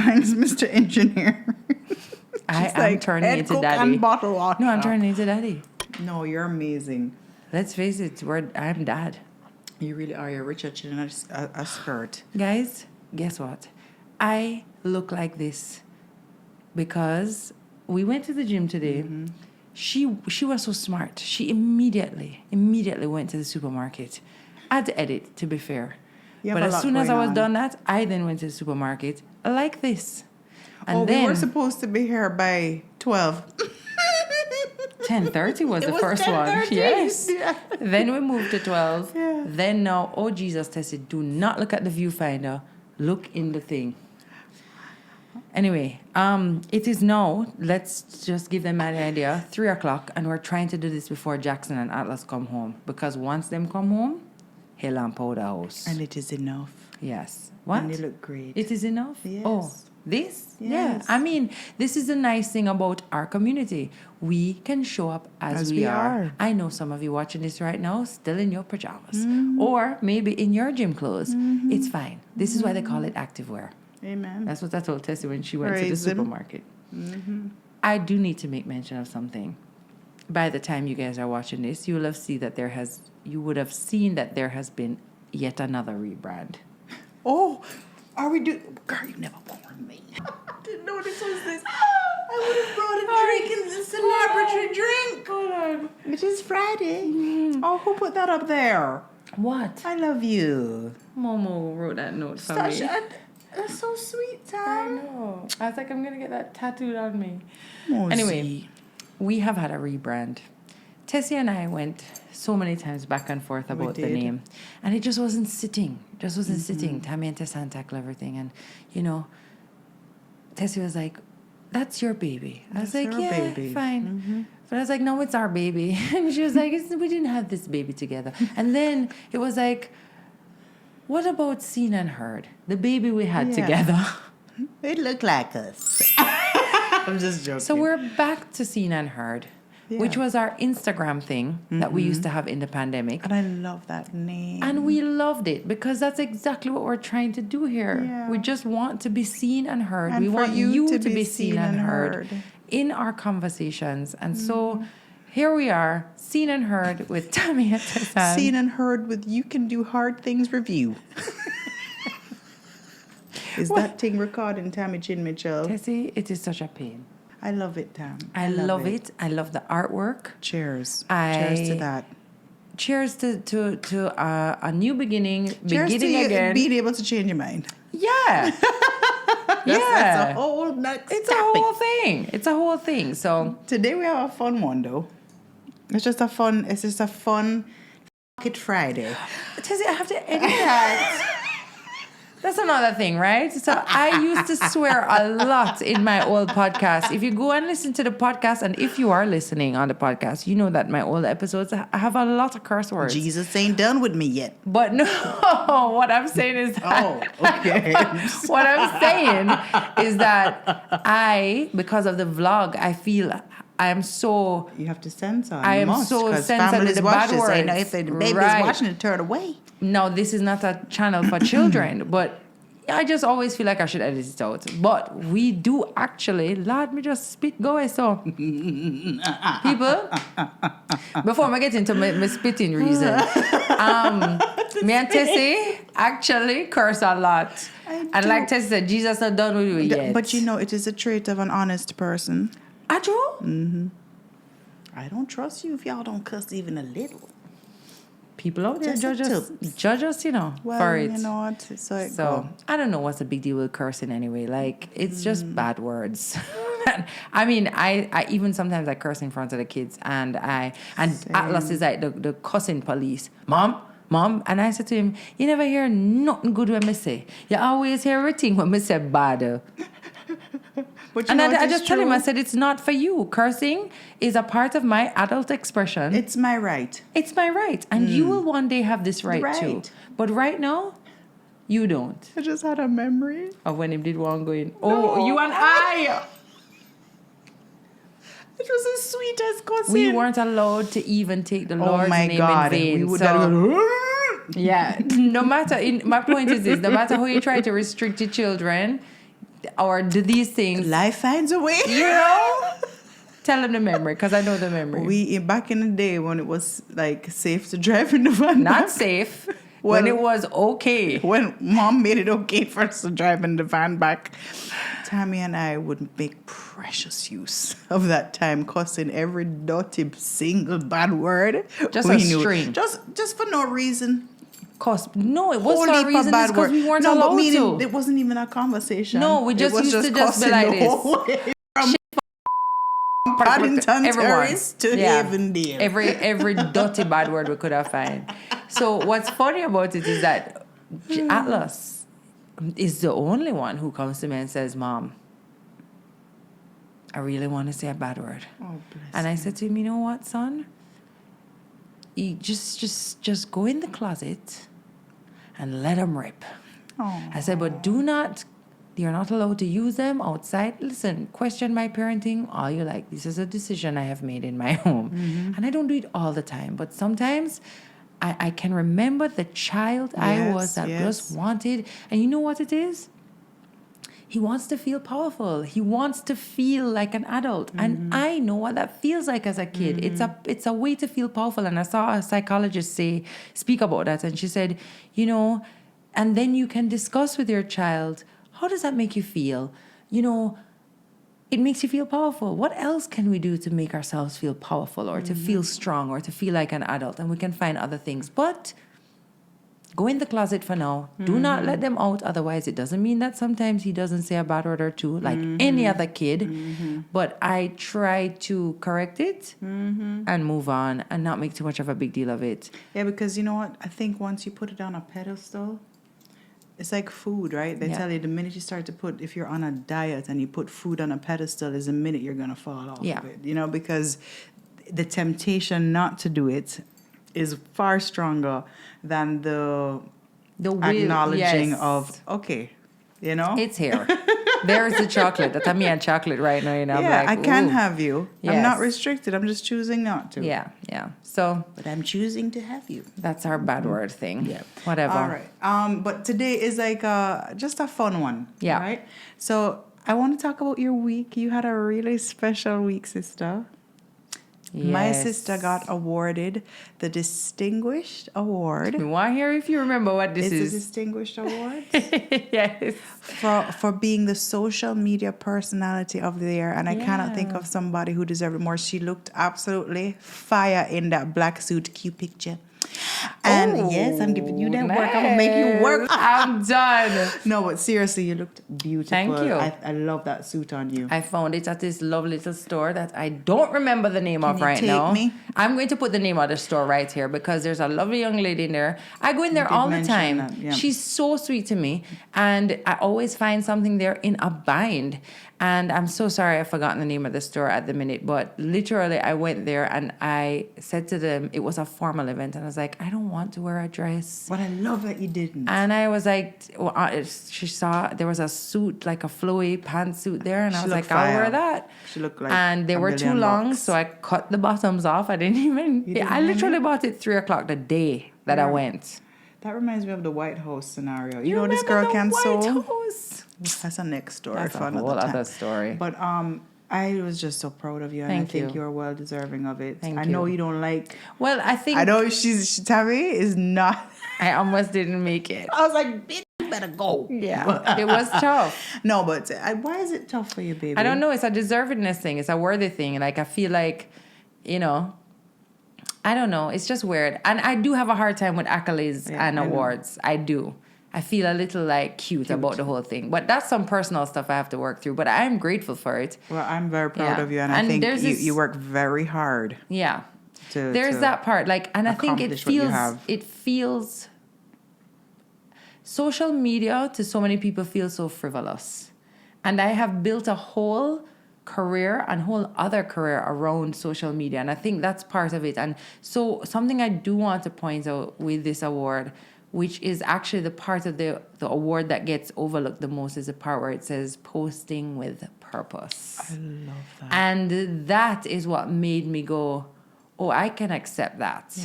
sometimes, Mr. Engineer. I'm turning into daddy. And bottle water. No, I'm turning into daddy. No, you're amazing. Let's face it, I'm dad. You really are. You're Richard in a skirt. Guys, guess what? I look like this because we went to the gym today. Mm-hmm. She was so smart. She immediately went to the supermarket. I had to edit, to be fair. But as soon as I was done that, I then went to the supermarket like this. And we were supposed to be here by 12. 10:30 was the first one. Yes. Yeah. Then we moved to 12. Yeah. Then now, oh Jesus, Tessie, do not look at the viewfinder. Look in the thing. Anyway, it is now, let's just give them an idea, 3 o'clock, and we're trying to do this before Jackson and Atlas come home. Because once them come home, hell and powder house. And it is enough. Yes. What? And you look great. It is enough? Yes. Oh, this? Yes. Yeah. I mean, this is the nice thing about our community. We can show up as we are. I know some of you watching this right now still in your pajamas. Mm-hmm. Or maybe in your gym clothes. Mm-hmm. It's fine. This is why they call it activewear. Amen. That's what I told Tessie when she went to the supermarket. Mm-hmm. I do need to make mention of something. By the time you guys are watching this, you would have seen that there has been yet another rebrand. Oh, are we doing? Girl, you never warned me. Didn't know this was this. I would have brought a drink and a celebratory drink. Hold on. It is Friday. Mm. Oh, who put that up there? What? I love you. Momo wrote that note for me. That's so sweet, Tom. I know. I was like, I'm going to get that tattooed on me. Mosey. Anyway, we have had a rebrand. Tessie and I went so many times back and forth about the name. And it just wasn't sitting. Sitting. Tami and Tessanne tackle everything. And, Tessie was like, that's your baby. I was like, yeah, baby. Fine. Mm-hmm. But I was like, no, it's our baby. And she was like, we didn't have this baby together. And then it was like, what about Seen and Heard? The baby we had together. It looked like us. I'm just joking. So we're back to Seen and Heard, which was our Instagram thing that we used to have in the pandemic. And I love that name. And we loved it because that's exactly what we're trying to do here. Yeah. We just want to be seen and heard. And we want you to be seen and heard in our conversations. And so here we are, Seen and Heard with Tami and Tessanne. Seen and Heard with You Can Do Hard Things review. Is that thing recording, Tami Chin Mitchell? Tessie, it is such a pain. I love it, Tam. I love it. I love the artwork. Cheers. Cheers to that. Cheers to a new beginning. Cheers beginning to you again. Being able to change your mind. Yeah. That's a whole next It's topic. a whole thing. So today we have a fun one though. It's just a fun Fuck It Friday. Tessie, I have to edit that. That's another thing, right? So I used to swear a lot in my old podcast. If you go and listen to the podcast, and if you are listening on the podcast, you know that my old episodes have a lot of curse words. Jesus ain't done with me yet. But no, what I'm saying is that... Oh, okay. What I'm saying is that because of the vlog, I feel... I am so... You have to censor. I am so sensitive to the bad words. I know if the baby's watching it, turn away. No, this is not a channel for children, but I just always feel like I should edit it out. But we do actually... Lord, me just spit go away, so... People, before I get into my spitting reason, me and Tessie actually curse a lot. And like Tessie said, Jesus not done with you yet. But it is a trait of an honest person. I do? Mm-hmm. I don't trust you if y'all don't cuss even a little. People out there judge us, well, for it. You know what? So I don't know what's the big deal with cursing anyway. Like, it's just bad words. I mean, I even sometimes I curse in front of the kids, and Atlas is like the cussing police. Mom, and I said to him, you never hear nothing good when me say. You always hear everything when me say bad. And I just tell him, I said, it's not for you. Cursing is a part of my adult expression. It's my right. It's my right. And you will one day have this right too. But right now, you don't. I just had a memory of when him did one going, you and I. It was as sweet as cussing. We weren't allowed to even take the Lord's name in vain. We would have... Yeah. My point is this, no matter how you try to restrict your children, Or do these things, Life finds a way. you know? Tell them the memory, because I know the memory. Back in the day when it was like safe to drive in the van. Not safe. Well, when it was okay. When mom made it okay for us to drive in the van back, Tami and I would make precious use of that time, cussing every dirty single bad word. Just we a knew. string. Just for no reason. No, it was Whole for a heap of reason. bad Because we words. weren't No, but allowed meaning to. it wasn't even a conversation. No, we just it was used to just be cussing like the this. whole way from Paddington Terrace to Avondale. Every dirty bad word we could have found. So what's funny about it is that Atlas is the only one who comes to me and says, Mom, I really want to say a bad word. Oh, bless And I said to him, you know what, son? You just go in the closet and let them rip. Oh. I said, but you're not allowed to use them outside. Listen, question my parenting all you like. This is a decision I have made in my home. Mm-hmm. And I don't do it all the time. But sometimes I can remember the child I was that just wanted. And you know what it is? He wants to feel powerful. He wants to feel like an adult. Mm-hmm. And I know what that feels like as a kid. Mm-hmm. It's a way to feel powerful. And I saw a psychologist speak about that. And she said, and then you can discuss with your child, how does that make you feel? It makes you feel powerful. What else can we do to make ourselves feel powerful or to feel strong or to feel like an adult? And we can find other things. But go in the closet for now. Do not let them out. Otherwise, it doesn't mean that sometimes he doesn't say a bad word or two like any other kid. But I try to correct it and move on and not make too much of a big deal of it. Yeah, because you know what? I think once you put it on a pedestal, it's like food, right? They tell you the minute you start to if you're on a diet and you put food on a pedestal is the minute you're going to fall off of it. Because the temptation not to do it is far stronger than the will, acknowledging of, okay, It's here. There's the chocolate. The Tami and chocolate right now, Yeah, like, I can have you. Yes. I'm not restricted. I'm just choosing not to. Yeah. So, but I'm choosing to have you. That's our bad word thing. Yeah. Whatever. All right. But today is like just a fun one. Yeah. Right? So I want to talk about your week. You had a really special week, sister. Yes. My sister got awarded the Distinguished Award. We want to hear if you remember what this is. It's a Distinguished Award? Yes. For being the social media personality of the year. And I cannot think of somebody who deserved it more. She looked absolutely fire in that black suit. Cute picture. And yes, I'm giving you that work. I'm going to make you work. I'm done. No, but seriously, you looked beautiful. Thank you. I love that suit on you. I found it at this lovely little store that I don't remember the name of right now. Me? I'm going to put the name of the store right here because there's a lovely young lady in there. I go in there all the time. That, yeah. She's so sweet to me. And I always find something there in a bind. And I'm so sorry I've forgotten the name of the store at the minute. But literally, I went there and I said to them, it was a formal event. And I was like, I don't want to wear a dress. But I love that you didn't. And I was like, she saw there was a suit, like a flowy pantsuit there. And I was like, I'll wear that. She looked like and they were too long. So I cut the bottoms off. I didn't even, I literally bought it 3:00 the day that I went. That reminds me of the White House scenario. You know this girl can sew? House? That's a next story. That's for a another whole time. other story. But I was just so proud of you, and I think you're well deserving of it. Thank I you. know you don't like. Well, I know Tami is not. I almost didn't make it. I was like, bitch, you better go. Yeah, it was tough. No, but why is it tough for you, baby? I don't know. It's a deservedness thing. It's a worthy thing. Like I feel like, I don't know. It's just weird. And I do have a hard time with accolades and awards. I do. I feel a little like cute about the whole thing. But that's some personal stuff I have to work through. But I'm grateful for it. Well, I'm very proud of you. And I think you work very hard. Yeah. There's that part. And I think it feels social media to so many people feels so frivolous. And I have built a whole career and whole other career around social media. And I think that's part of it. And so something I do want to point out with this award, which is actually the part of the award that gets overlooked the most, is the part where it says posting with purpose. I love that. And that is what made me go, oh, I can accept that.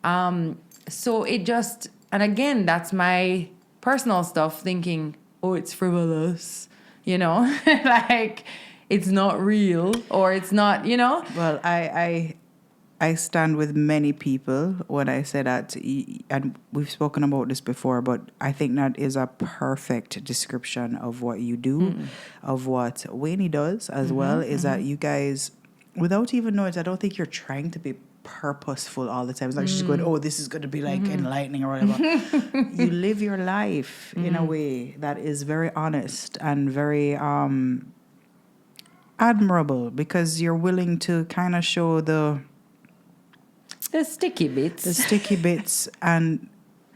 Yeah. So it just, and again, that's my personal stuff, thinking, oh, it's frivolous. you know, like it's not real or it's not, you know. Well, I stand with many people when I say that, and we've spoken about this before, but I think that is a perfect description of what you do, of what Wayne does as well, is that you guys, without even knowing it, I don't think you're trying to be purposeful all the time. It's like she's going, oh, this is going to be like enlightening or whatever. You live your life in a way that is very honest and very admirable, because you're willing to kind of show the sticky bits. The sticky bits. And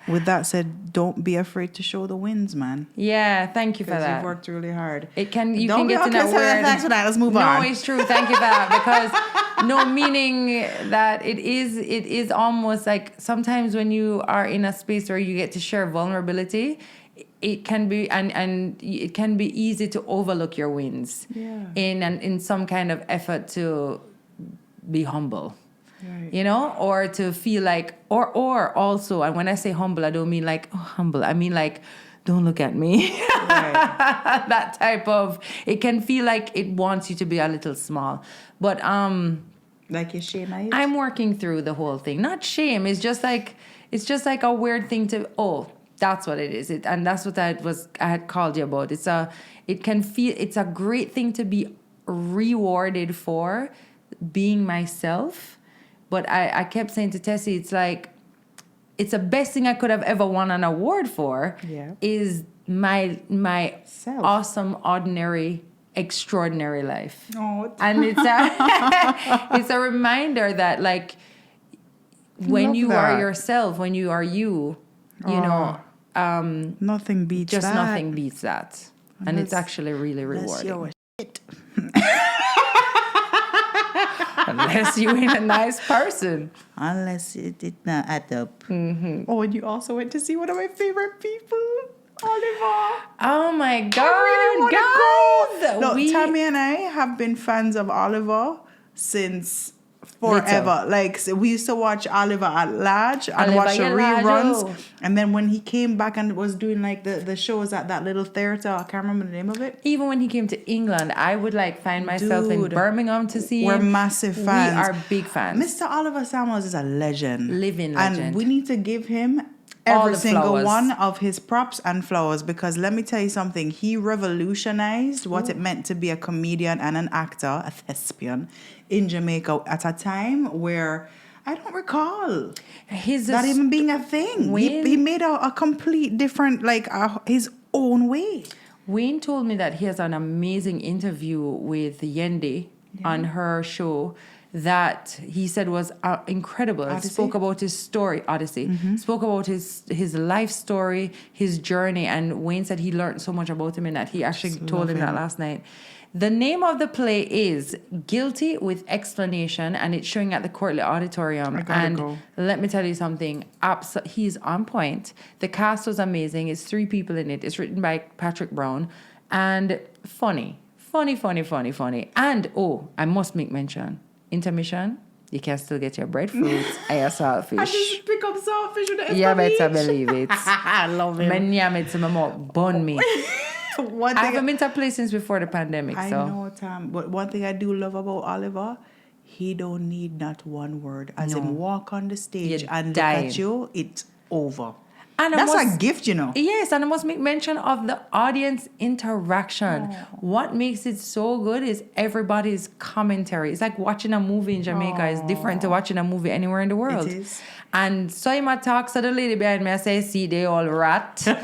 with that said, don't be afraid to show the wins, man. Yeah, thank you for that. You've worked really hard. You can get in that word. Thanks for that. Let's move on. No, it's true. Thank you for that. Because meaning that it is almost like sometimes when you are in a space where you get to share vulnerability, it can be and it can be easy to overlook your wins. Yeah. In some kind of effort to be humble. Right. You know, or to feel like, or also, and when I say humble, I don't mean like, oh, humble. I mean like, don't look at me. Right. That type of, it can feel like it wants you to be a little small. But, like your shame, I'm working through the whole thing. Not shame. It's just like a weird thing to, that's what it is. And that's what I had called you about. It's a great thing to be rewarded for being myself. But I kept saying to Tessie, it's like, it's the best thing I could have ever won an award for. Yeah. Is my Self. Awesome, ordinary, extraordinary life. Oh, and it's a reminder that like when you are yourself, when you are you know, nothing beats just that. Nothing beats that. And it's actually really rewarding. You're shit. Unless you're a nice person. Unless it did not add up. Mm-hmm. Oh, and you also went to see one of my favorite people, Oliver. Oh my God. I really want to go. No, Tami and I have been fans of Oliver since forever. Like, so we used to watch Oliver at Large and watch the reruns. And then when he came back and was doing like the shows at that little theater, I can't remember the name of it. Even when he came to England, I would like find myself in Birmingham to see him. We're massive fans. We are big fans. Mr. Oliver Samuels is a legend. Living legend. And we need to give him every single one of his props and flowers, because let me tell you something. He revolutionized what it meant to be a comedian and an actor, a thespian, in Jamaica at a time where I don't recall that even being a thing. He made a complete different, like his own way. Wayne told me that he has an amazing interview with Yendi on her show that he said was incredible. Odyssey? Spoke about his story, Odyssey. Mm-hmm. Spoke about his life story, his journey, and Wayne said he learned so much about him and that he actually told him that last night. The name of the play is Guilty with Explanation, and it's showing at the Courtly Auditorium. Let me tell you something. He's on point. The cast was amazing. It's 3 people in it. It's written by Patrick Brown. And funny. And, I must make mention. Intermission, you can still get your breadfruit and your saltfish. I just pick up saltfish with the Yeah, better believe it. I love it. It's my mouth. Bun me. I haven't been to a place since before the pandemic. I know, Tam. But one thing I do love about Oliver, he don't need not one word. As him walk on the stage and look at you, it's over. And that's a gift, you know. Yes, and I must make mention of the audience interaction. What makes it so good is everybody's commentary. It's like watching a movie in Jamaica is different to watching a movie anywhere in the world. It is. And so I talk to the lady behind me, I say, see, they all rat. It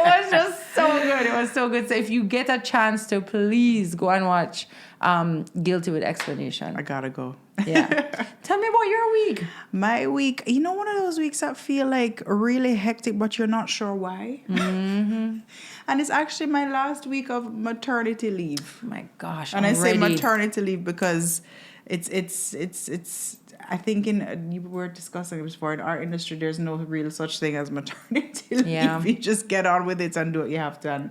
was just so good. It was so good. So if you get a chance to, please go and watch Guilty with Explanation. I gotta go. Yeah. Tell me about your week. My week, one of those weeks that feel like really hectic, but you're not sure why. Mm-hmm. And it's actually my last week of maternity leave. My gosh. And I say maternity leave because it's I think you were discussing it before, in our industry, there's no real such thing as maternity leave. Yeah. You just get on with it and do what you have to, and,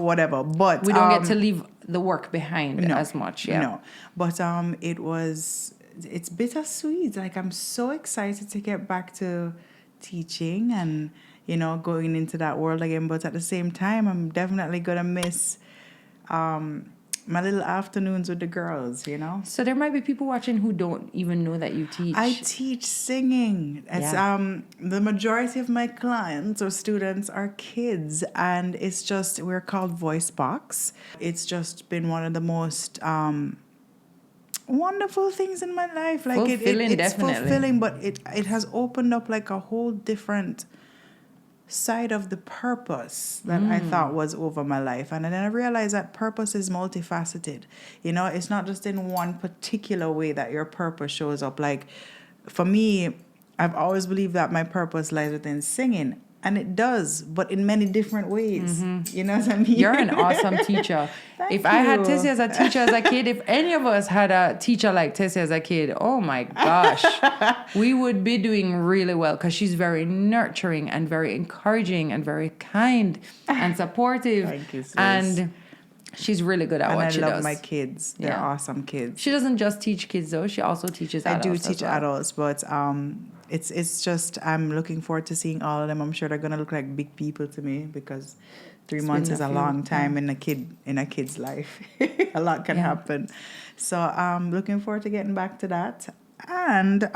whatever. But we don't get to leave the work behind as much. Yeah. No. But it's bittersweet. Like, I'm so excited to get back to teaching and, going into that world again. But at the same time, I'm definitely going to miss my little afternoons with the girls. So there might be people watching who don't even know that you teach. I teach singing. It's the majority of my clients or students are kids, and it's just, we're called Voice Box. It's just been one of the most wonderful things in my life. Like fulfilling, it's definitely fulfilling, but it has opened up like a whole different side of the purpose that I thought was over my life. And then I realized that purpose is multifaceted. It's not just in one particular way that your purpose shows up. Like for me, I've always believed that my purpose lies within singing. And it does, but in many different ways. You know what I mean? You're an awesome teacher. If I had Tessie as a teacher as a kid, if any of us had a teacher like Tessie as a kid, oh my gosh, we would be doing really well, because she's very nurturing and very encouraging and very kind and supportive. Thank you, sis. And she's really good at what she does. And I love my kids. They're awesome kids. She doesn't just teach kids though. She also teaches adults. I do teach adults, but it's just, I'm looking forward to seeing all of them. I'm sure they're gonna look like big people to me, because 3 months is a long time in a kid's life. A lot can happen. So I'm looking forward to getting back to that. And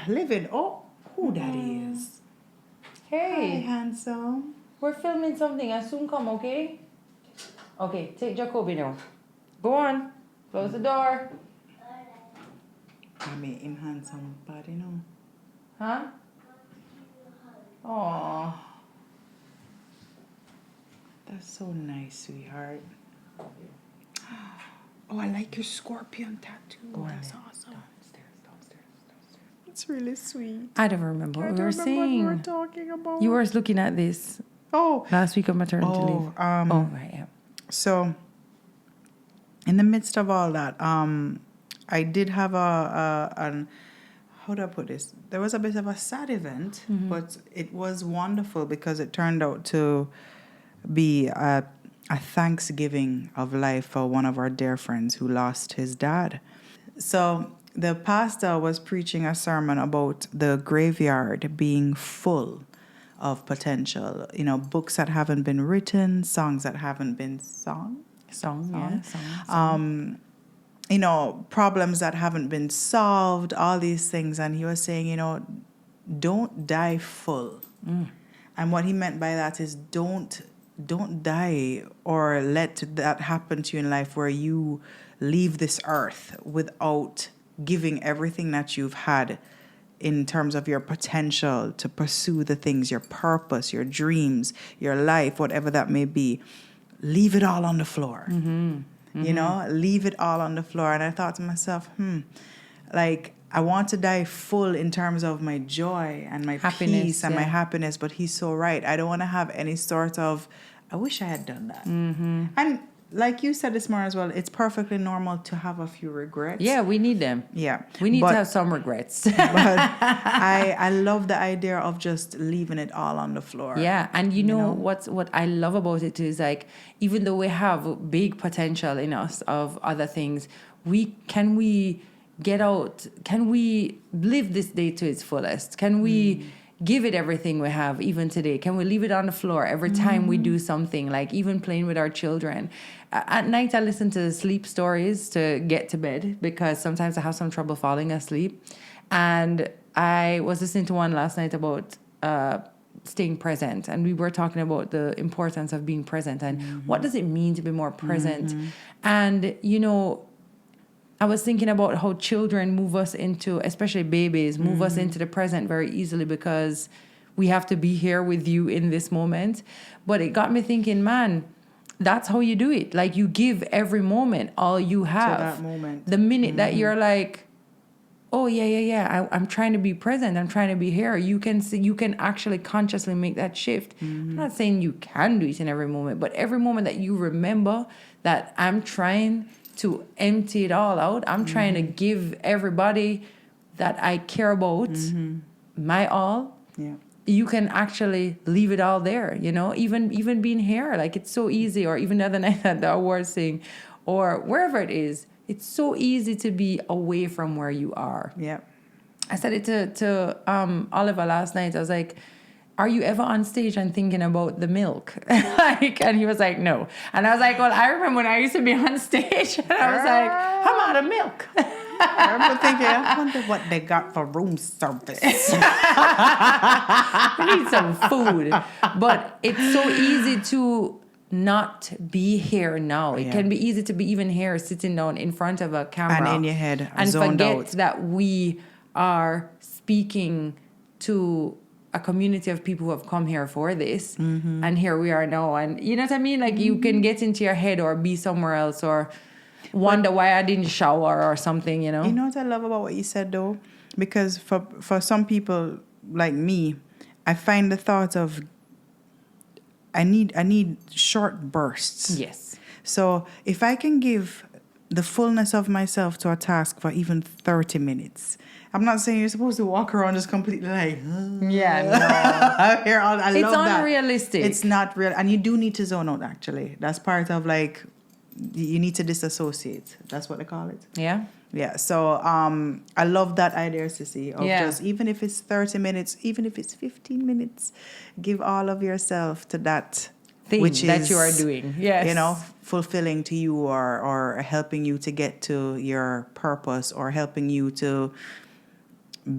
living. Oh, who that is? Hey. Hi, handsome. We're filming something. I soon come, okay? Okay, take Jacoby now. Go on. Close the door. I may enhance some body, Huh? Oh, that's so nice, sweetheart. Oh, I like your scorpion tattoo. That's awesome. Downstairs. It's really sweet. I don't remember what we were saying. What we were talking about. You were looking at this. Oh. Last week of maternity leave. Right, yeah. So, in the midst of all that, I did have how do I put this? There was a bit of a sad event, but it was wonderful because it turned out to be a Thanksgiving of life for one of our dear friends who lost his dad. So the pastor was preaching a sermon about the graveyard being full of potential, books that haven't been written, songs that haven't been sung. Problems that haven't been solved, all these things. And he was saying, don't die full. And what he meant by that is don't die or let that happen to you in life where you leave this earth without giving everything that you've had in terms of your potential to pursue the things, your purpose, your dreams, your life, whatever that may be. Leave it all on the floor. Leave it all on the floor. And I thought to myself, I want to die full in terms of my joy and my peace and my happiness, but he's so right. I don't want to have any sort of, I wish I had done that. And like you said this morning as well, it's perfectly normal to have a few regrets. Yeah, we need them. Yeah. We need to have some regrets. But I love the idea of just leaving it all on the floor. Yeah, and you know what I love about it is, like, even though we have big potential in us of other things, can we get out? Can we live this day to its fullest? Can we give it everything we have, even today? Can we leave it on the floor every time we do something, like even playing with our children? At night, I listen to sleep stories to get to bed, because sometimes I have some trouble falling asleep. And I was listening to one last night about staying present. And we were talking about the importance of being present and what does it mean to be more present. And, I was thinking about how children move us into, especially babies, move us into the present very easily, because we have to be here with you in this moment. But it got me thinking, man, that's how you do it. Like, you give every moment all you have. To that moment. The minute that you're like, oh, yeah, I'm trying to be present. I'm trying to be here. You can see, you can actually consciously make that shift. I'm not saying you can do it in every moment, but every moment that you remember that I'm trying to empty it all out. I'm trying to give everybody that I care about my all. Yeah. You can actually leave it all there, even being here. Like, it's so easy. Or even the other night at the awards thing, or wherever it is, it's so easy to be away from where you are. Yeah. I said it to Oliver last night. I was like, are you ever on stage and thinking about the milk? And he was like, no. And I was like, well, I remember when I used to be on stage and I was like, I'm out of milk. I remember thinking, I wonder what they got for room service. We need some food. But it's so easy to not be here now. It can be easy to be even here sitting down in front of a camera. And in your head, and zoned forget out. that we are speaking to a community of people who have come here for this. Mm-hmm. And here we are now. And you know what I mean? Like you can get into your head or be somewhere else or wonder why I didn't shower or something, you know? You know what I love about what you said though? Because for some people like me, I find the thought of I need short bursts. Yes. So if I can give the fullness of myself to a task for even 30 minutes, I'm not saying you're supposed to walk around just completely like, yeah, no. I it's love that. Unrealistic. It's not real. And you do need to zone out, actually. That's part of like, you need to disassociate. That's what they call it. Yeah. Yeah. So I love that idea, Sissy, of just, even if it's 30 minutes, even if it's 15 minutes, give all of yourself to that thing which that is, you are doing. Yes. You know, fulfilling to you or helping you to get to your purpose or helping you to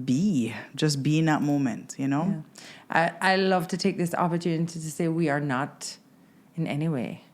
be in that moment, you know? Yeah. I love to take this opportunity to say we are not in any way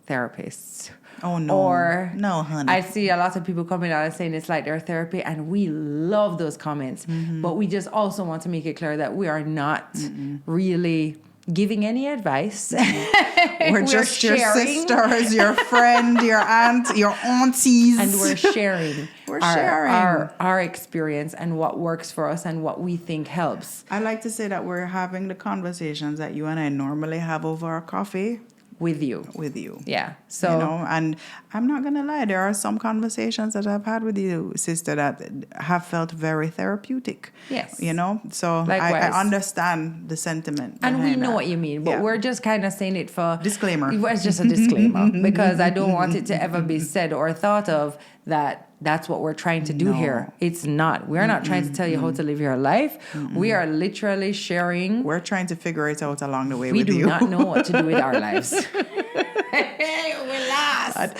therapists. Oh, no. Or no, honey. I see a lot of people coming out and saying it's like their therapy, and we love those comments. Mm-hmm. But we just also want to make it clear that we are not really giving any advice. We're just sharing. Your sisters, your friend, your aunt, your aunties. And we're sharing. Our experience and what works for us and what we think helps. I like to say that we're having the conversations that you and I normally have over our coffee. With you. Yeah. So, you know, and I'm not going to lie, there are some conversations that I've had with you, sister, that have felt very therapeutic. Yes. You know, so I understand the sentiment. And we know what you mean, but we're just kind of saying it for... Disclaimer. It's just a disclaimer because I don't want it to ever be said or thought of that that's what we're trying to do here. It's not. We're not trying to tell you how to live your life. We are literally sharing. We're trying to figure it out along the way with you. We do not know what to do with our lives. We're lost. At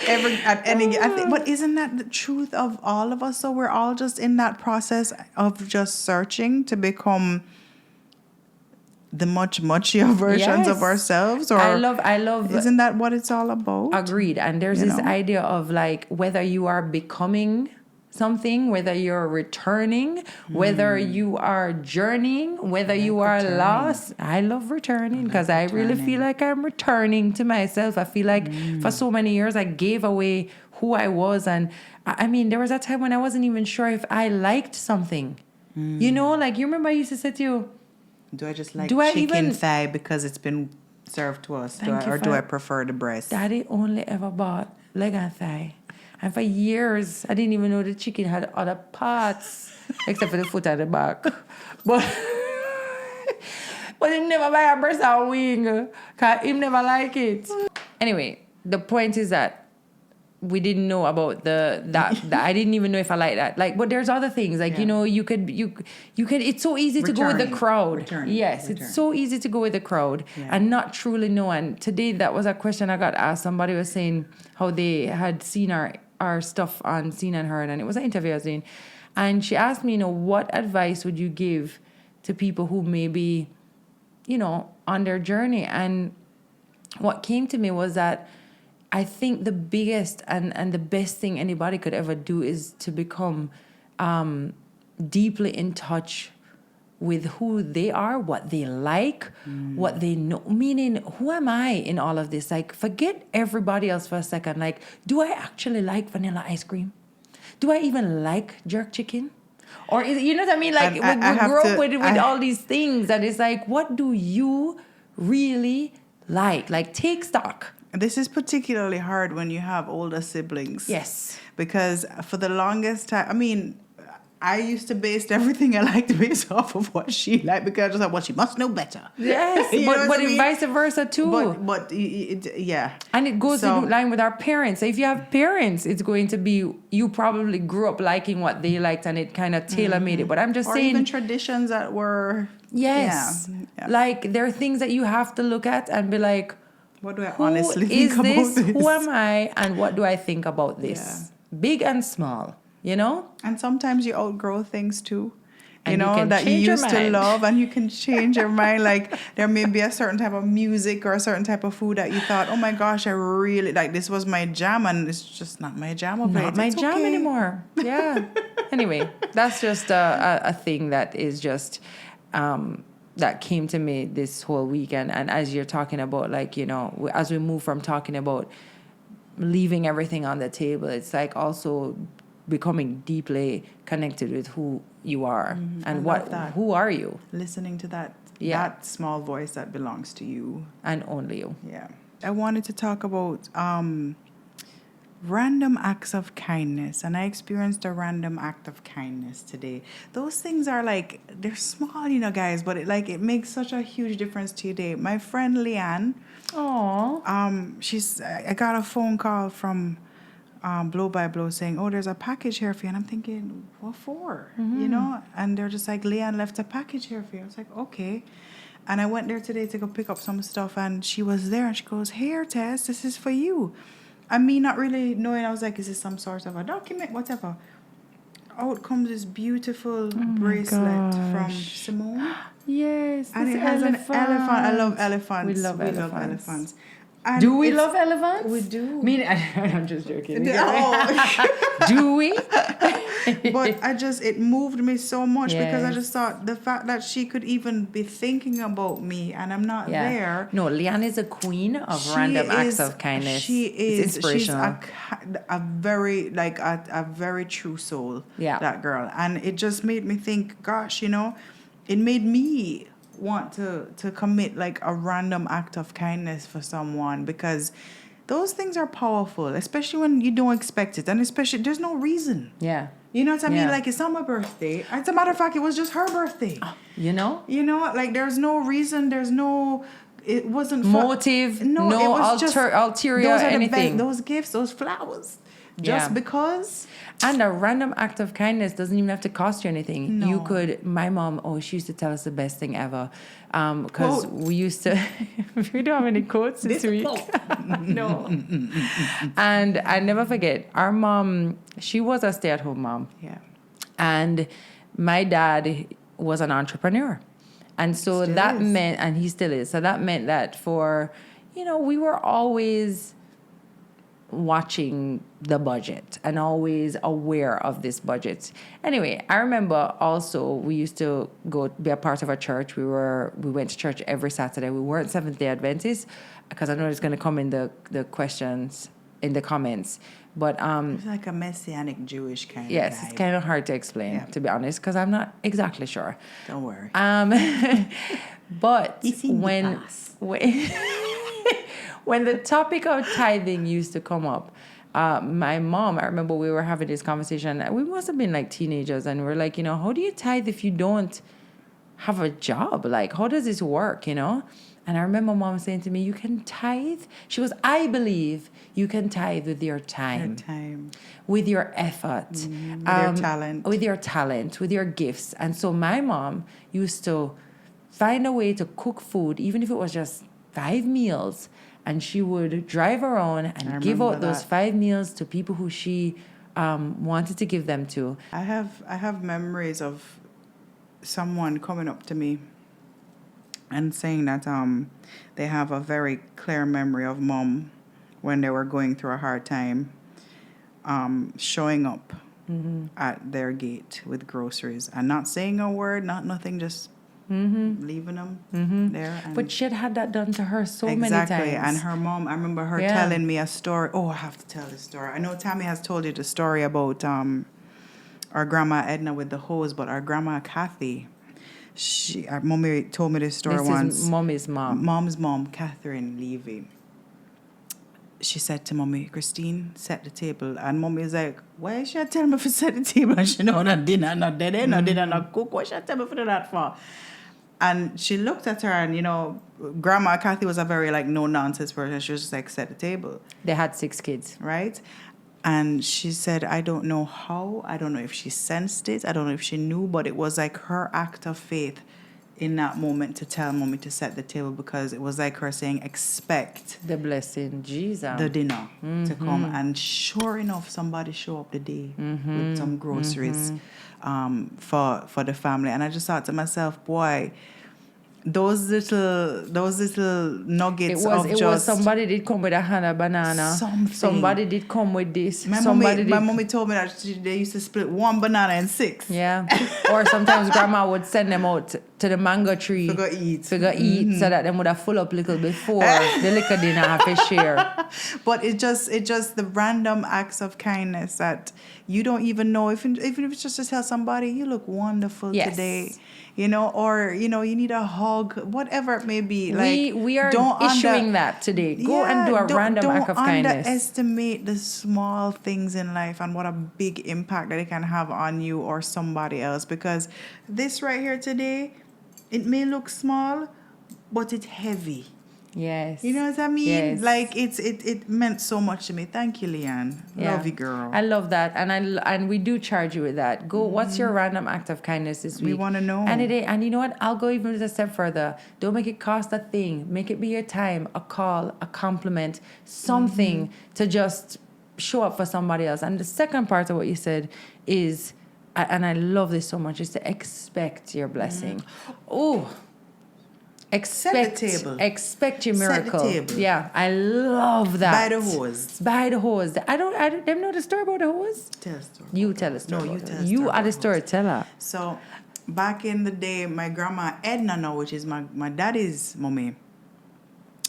any, I think, but isn't that the truth of all of us? So we're all just in that process of just searching to become the muchier versions of ourselves. Or I love. Isn't that what it's all about? Agreed. And there's this idea of like whether you are becoming something, whether you're returning, whether you are journeying, whether you are lost. I love returning because I really feel like I'm returning to myself. I feel like for so many years I gave away who I was. And I mean, there was a time when I wasn't even sure if I liked something. You know, like you remember I used to say to you, do I just like chicken thigh because it's been served to us? Do I prefer the breast? Daddy only ever bought leg and thigh. And for years, I didn't even know the chicken had other parts, except for the foot and the back. But he never buy a breast or wing, because he never like it. Anyway, the point is that we didn't know about that I didn't even know if I like that. Like, but there's other things. Like, you know, you could it's so easy to go with the crowd. It's so easy to go with the crowd and not truly know. And today that was a question I got asked. Somebody was saying how they had seen our stuff on Seen and Heard, and it was an interview I was doing. And she asked me, you know, what advice would you give to people who may be, you know, on their journey? And what came to me was that I think the biggest and the best thing anybody could ever do is to become deeply in touch with who they are, what they like, what they know. Meaning, who am I in all of this? Like, forget everybody else for a second. Like, do I actually like vanilla ice cream? Do I even like jerk chicken? Or is it, you know what I mean? Like, we grow up with all these things, and it's like, what do you really like? Like, take stock. This is particularly hard when you have older siblings. Yes. Because for the longest time, I mean, I used to base everything I liked based off of what she liked because I was like, well, she must know better. Yes, but vice versa too. But yeah. And it goes in line with our parents. So if you have parents, it's going to be, you probably grew up liking what they liked and it kind of tailor-made it. But I'm just saying. Or even traditions that were. Yes. Yeah. Like there are things that you have to look at and be like, what do I honestly think about this? Who am I? And what do I think about this? Yeah. Big and small, you know? And sometimes you outgrow things too. And you know, that you used to love, and you can change your mind. Like there may be a certain type of music or a certain type of food that you thought, oh my gosh, I really like this was my jam, and it's just not my jam. Not my jam anymore. Yeah. Anyway, that's just a thing that is just that came to me this whole weekend. And as you're talking about, like, you know, as we move from talking about leaving everything on the table, it's like also becoming deeply connected with who you are and who are you. Listening to that small voice that belongs to you. And only you. Yeah. I wanted to talk about random acts of kindness, and I experienced a random act of kindness today. Those things are like, they're small, you know, guys, but it makes such a huge difference to your day. My friend Leanne, I got a phone call from Blow by Blow saying, oh, there's a package here for you. And I'm thinking, what for? You know? And they're just like, Leanne left a package here for you. I was like, okay. And I went there today to go pick up some stuff, and she was there, and she goes, here, Tess, this is for you. And me not really knowing, I was like, is this some sort of a document, whatever. Out comes this beautiful bracelet from Simone. Yes, and it has an elephant. I love elephants. We love elephants. And do we love elephants? We do. I'm just joking. Oh. Do we? But it moved me so much because I just thought the fact that she could even be thinking about me and I'm not there. No, Leanne is a queen of random acts of kindness. She is. It's inspirational. She's a very true soul. Yeah. That girl. And it just made me think, gosh, you know, it made me want to commit like a random act of kindness for someone, because those things are powerful, especially when you don't expect it, and especially there's no reason. Yeah. You know what I mean? Like, it's not my birthday. As a matter of fact, it was just her birthday. You know, like there's no reason, it wasn't motive, no it was ulterior anything. Those gifts, those flowers, just because. And a random act of kindness doesn't even have to cost you anything. No. You could, my mom, she used to tell us the best thing ever. Because we used to, we don't have any quotes this week. No. And I never forget, our mom, she was a stay-at-home mom. Yeah. And my dad was an entrepreneur. And so that meant, and he still is, so that meant that we were always watching the budget and always aware of this budget. Anyway, I remember also we used to go be a part of a church. We went to church every Saturday. We weren't Seventh-day Adventists, because I know it's going to come in the questions in the comments. But it's like a Messianic Jewish kind of guy. Yes, it's kind of hard to explain, to be honest, because I'm not exactly sure. Don't worry. But when the topic of tithing used to come up, my mom, I remember we were having this conversation. We must have been like teenagers, and we're like, how do you tithe if you don't have a job? Like, how does this work, And I remember mom saying to me, you can tithe. She goes, I believe you can tithe with your time. With your effort. With your talent. With your talent, with your gifts. And so my mom used to find a way to cook food, even if it was just 5 meals. And she would drive around and give out those 5 meals to people who she wanted to give them to. I have memories of someone coming up to me and saying that they have a very clear memory of mom when they were going through a hard time, showing up at their gate with groceries and not saying a word, nothing, just leaving them there. But she had that done to her so many times. Exactly. And her mom, I remember her telling me a story. Oh, I have to tell this story. I know Tami has told you the story about our grandma Edna with the hose, but our grandma Kathy, our mommy told me this story once. Is mommy's mom. Mom's mom, Catherine Levy. she said to Mommy, Christine, set the table. And Mommy is like, why should I tell me to set the table? And she know that dinner not dead, no dinner not cook. What should I tell me to do that for? And she looked at her and, Grandma Kathy was a very, no-nonsense person. She was just like, set the table. They had 6 kids. Right? And she said, I don't know how. I don't know if she sensed it. I don't know if she knew. But it was like her act of faith in that moment to tell Mommy to set the table, because it was like her saying, expect the blessing, Jesus, the dinner to come. And sure enough, somebody show up the day with some groceries for the family. And I just thought to myself, boy, those little nuggets of it was somebody did come with a hand of banana. Somebody did come with this. My mommy told me that they used to split one banana in 6. Yeah. Or sometimes Grandma would send them out to the mango tree. To go eat. So that them would have full up little before the liquor dinner have to share. But it just the random acts of kindness that you don't even know. Even if it's just to tell somebody, you look wonderful today. Or you need a hug, whatever it may be. We are issuing that today. Go and do a random act of kindness. Don't underestimate the small things in life and what a big impact that it can have on you or somebody else. Because this right here today, it may look small, but it's heavy. Yes. You know what I mean? Yes. It meant so much to me. Thank you, Leanne. Yeah. Love you, girl. I love that. And we do charge you with that. Go, what's your random act of kindness this week? We want to know. And you know what? I'll go even a step further. Don't make it cost a thing. Make it be your time, a call, a compliment, something to just show up for somebody else. And the second part of what you said is, and I love this so much, is to expect your blessing. Oh, Expect your miracle. Set the table. Yeah, I love that. By the hose. I don't know the story about the hose. Tell a story. You tell a story. No, you tell a story. You are the storyteller. So, back in the day, my grandma Edna now, which is my daddy's mommy,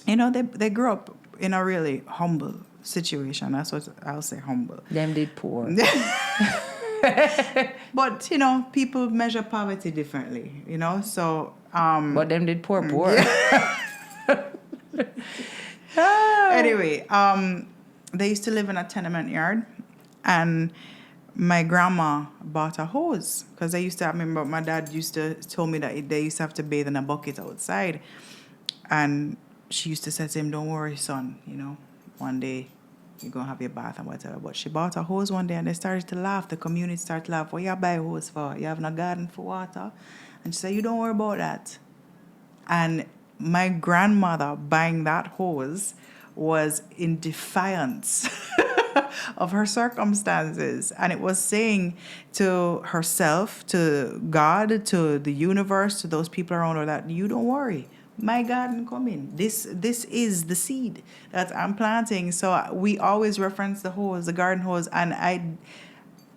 they grew up in a really humble situation. That's what I'll say, humble. Them did poor. But, people measure poverty differently, so... but them did poor. Anyway, they used to live in a tenement yard, and my grandma bought a hose, because I remember my dad told me that they used to have to bathe in a bucket outside, and she used to say to him, don't worry, son, one day you're going to have your bath and whatever. But she bought a hose one day, and they started to laugh. The community started to laugh. What you buy a hose for? You have no garden for water? And she said, you don't worry about that. And my grandmother buying that hose was in defiance of her circumstances. And it was saying to herself, to God, to the universe, to those people around her, that you don't worry. My garden coming. This is the seed that I'm planting. So we always reference the hose, the garden hose, and I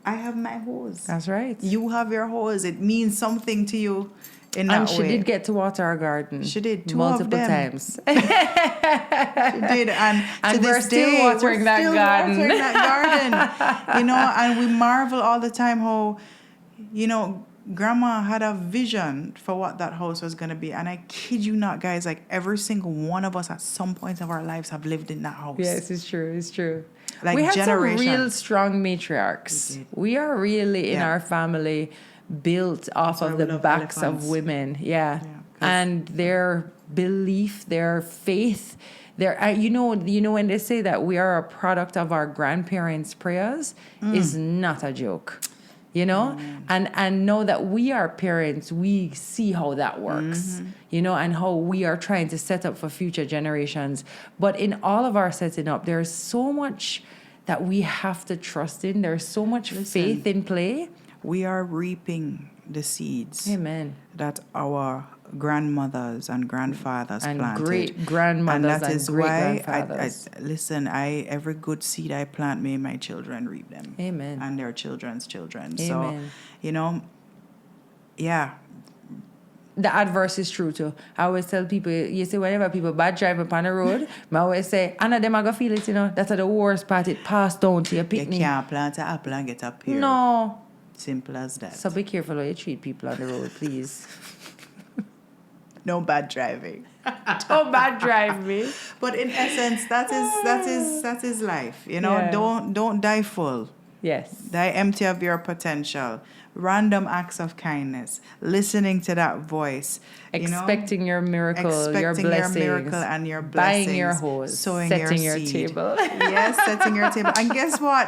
have my hose. That's right. You have your hose. It means something to you in that way. And she did get to water our garden. She did, multiple times. She did, and to we're this still day, watering that garden. Watering that garden. And we marvel all the time how, Grandma had a vision for what that house was going to be. And I kid you not, guys, every single one of us at some point of our lives have lived in that house. Yes, it's true. It's true. We have some real strong matriarchs. We are really, in our family, built off of the backs of women. Yeah. And their belief, their faith, their, when they say that we are a product of our grandparents' prayers, is not a joke. And know that we are parents, we see how that works, and how we are trying to set up for future generations. But in all of our setting up, there's so much that we have to trust in. There's so much faith in play. We are reaping the seeds. Amen. That our grandmothers and grandfathers and planted. great-grandmothers and great-grandfathers. I every good seed I plant, may my children reap them. Amen. And their children's children. Amen. So, yeah. The adverse is true too. I always tell people, you see, whenever people bad drive upon the road, I always say, and them are going to feel it, That's the worst part. It passed down to your picnic. You can't plant an apple and get a pear. No. Simple as that. So be careful how you treat people on the road, please. No bad driving. Don't bad drive me. But in essence, that is life. You know, Yeah. don't die full. Yes. Die empty of your potential. Random acts of kindness. Listening to that voice. Expecting your miracle, your expecting blessings. your miracle and your blessings. Buying your hose. Sowing setting your your seed. table. Yes, setting your table. And guess what?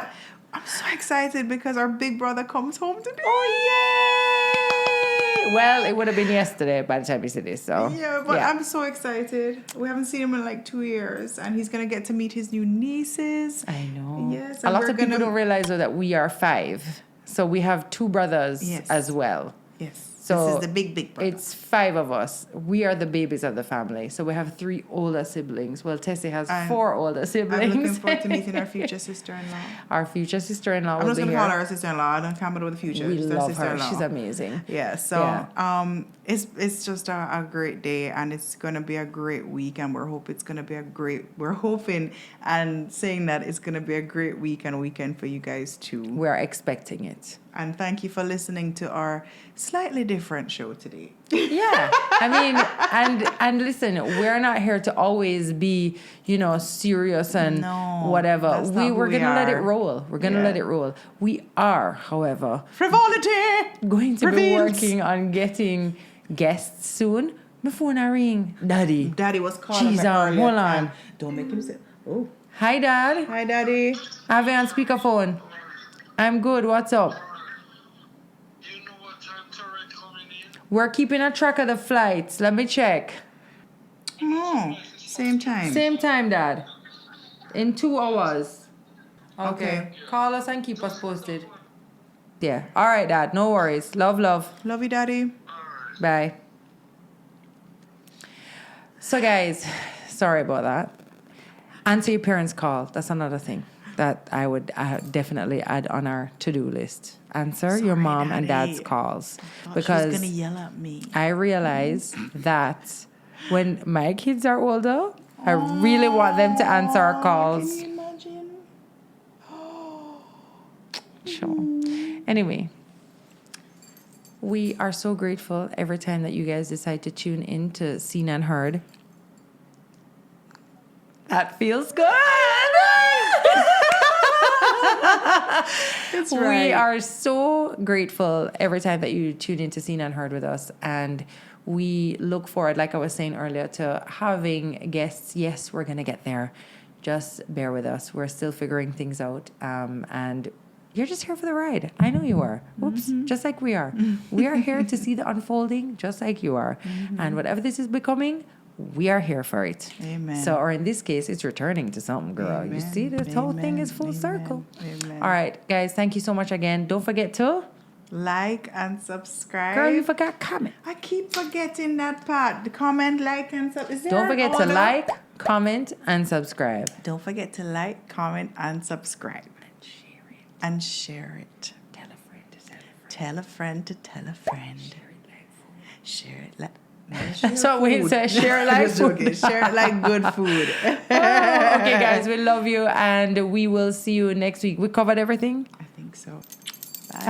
I'm so excited because our big brother comes home today. Oh, yay! Well, it would have been yesterday by the time you see this, so. Yeah, but I'm so excited. We haven't seen him in like 2 years, and he's going to get to meet his new nieces. I know. Yes. A lot of people don't realize, though, that we are 5. So we have 2 brothers as well. Yes. So this is the big brother. It's 5 of us. We are the babies of the family. So we have 3 older siblings. Well, Tessie has 4 older siblings. I'm looking forward to meeting our future sister-in-law. Our future sister-in-law will be here. I'm just going to call her a sister-in-law. I don't care about the future. We love her. Sister-in-law. She's amazing. Yeah. So it's just a great day, and it's going to be a great week, and we're hoping and saying that it's going to be a great week and weekend for you guys too. We're expecting it. And thank you for listening to our slightly different show today. Yeah. I mean, and listen, we're not here to always be, serious and whatever. We're going to let it roll. We're going to let it roll. We are, however, frivolity going to be working on getting guests soon. My phone I ring. Daddy was calling me earlier. Hold on. Don't make him say, oh. Hi, Dad. Hi, Daddy. I have you on speakerphone. I'm good. What's up? We're keeping a track of the flights. Let me check. Oh, same time. Same time, Dad. In 2 hours. Okay. Call us and keep us posted. Yeah. All right, Dad. No worries. Love. Love you, Daddy. Bye. So, guys, sorry about that. Answer your parents' call. That's another thing that I would definitely add on our to-do list. Answer your mom and dad's calls. Because she's going to yell at me. I realize that when my kids are older, I really want them to answer our calls. Can you imagine? Sure. Anyway, we are so grateful every time that you guys decide to tune in to Seen and Heard. That feels good. That's right. We are so grateful every time that you tune in to Seen and Heard with us, and we look forward, like I was saying earlier, to having guests. Yes, we're going to get there. Just bear with us. We're still figuring things out, and you're just here for the ride. I know you are. Oops, just like we are. We are here to see the unfolding, just like you are. And whatever this is becoming, we are here for it. Amen. So, or in this case, it's returning to something, girl. Amen. You see, this whole thing is full circle. Amen. All right, guys, thank you so much again. Don't forget to like and subscribe. Girl, you forgot comment. I keep forgetting that part. The comment, like, and subscribe. Don't forget to like, comment, and subscribe. Don't forget to like, comment, and subscribe. And share it. Tell a friend to tell a friend. Tell a friend to tell a friend. Share it like That's what we say. Share it like food. Share it like good food. Okay, guys, we love you, and we will see you next week. We covered everything? I think so. Bye.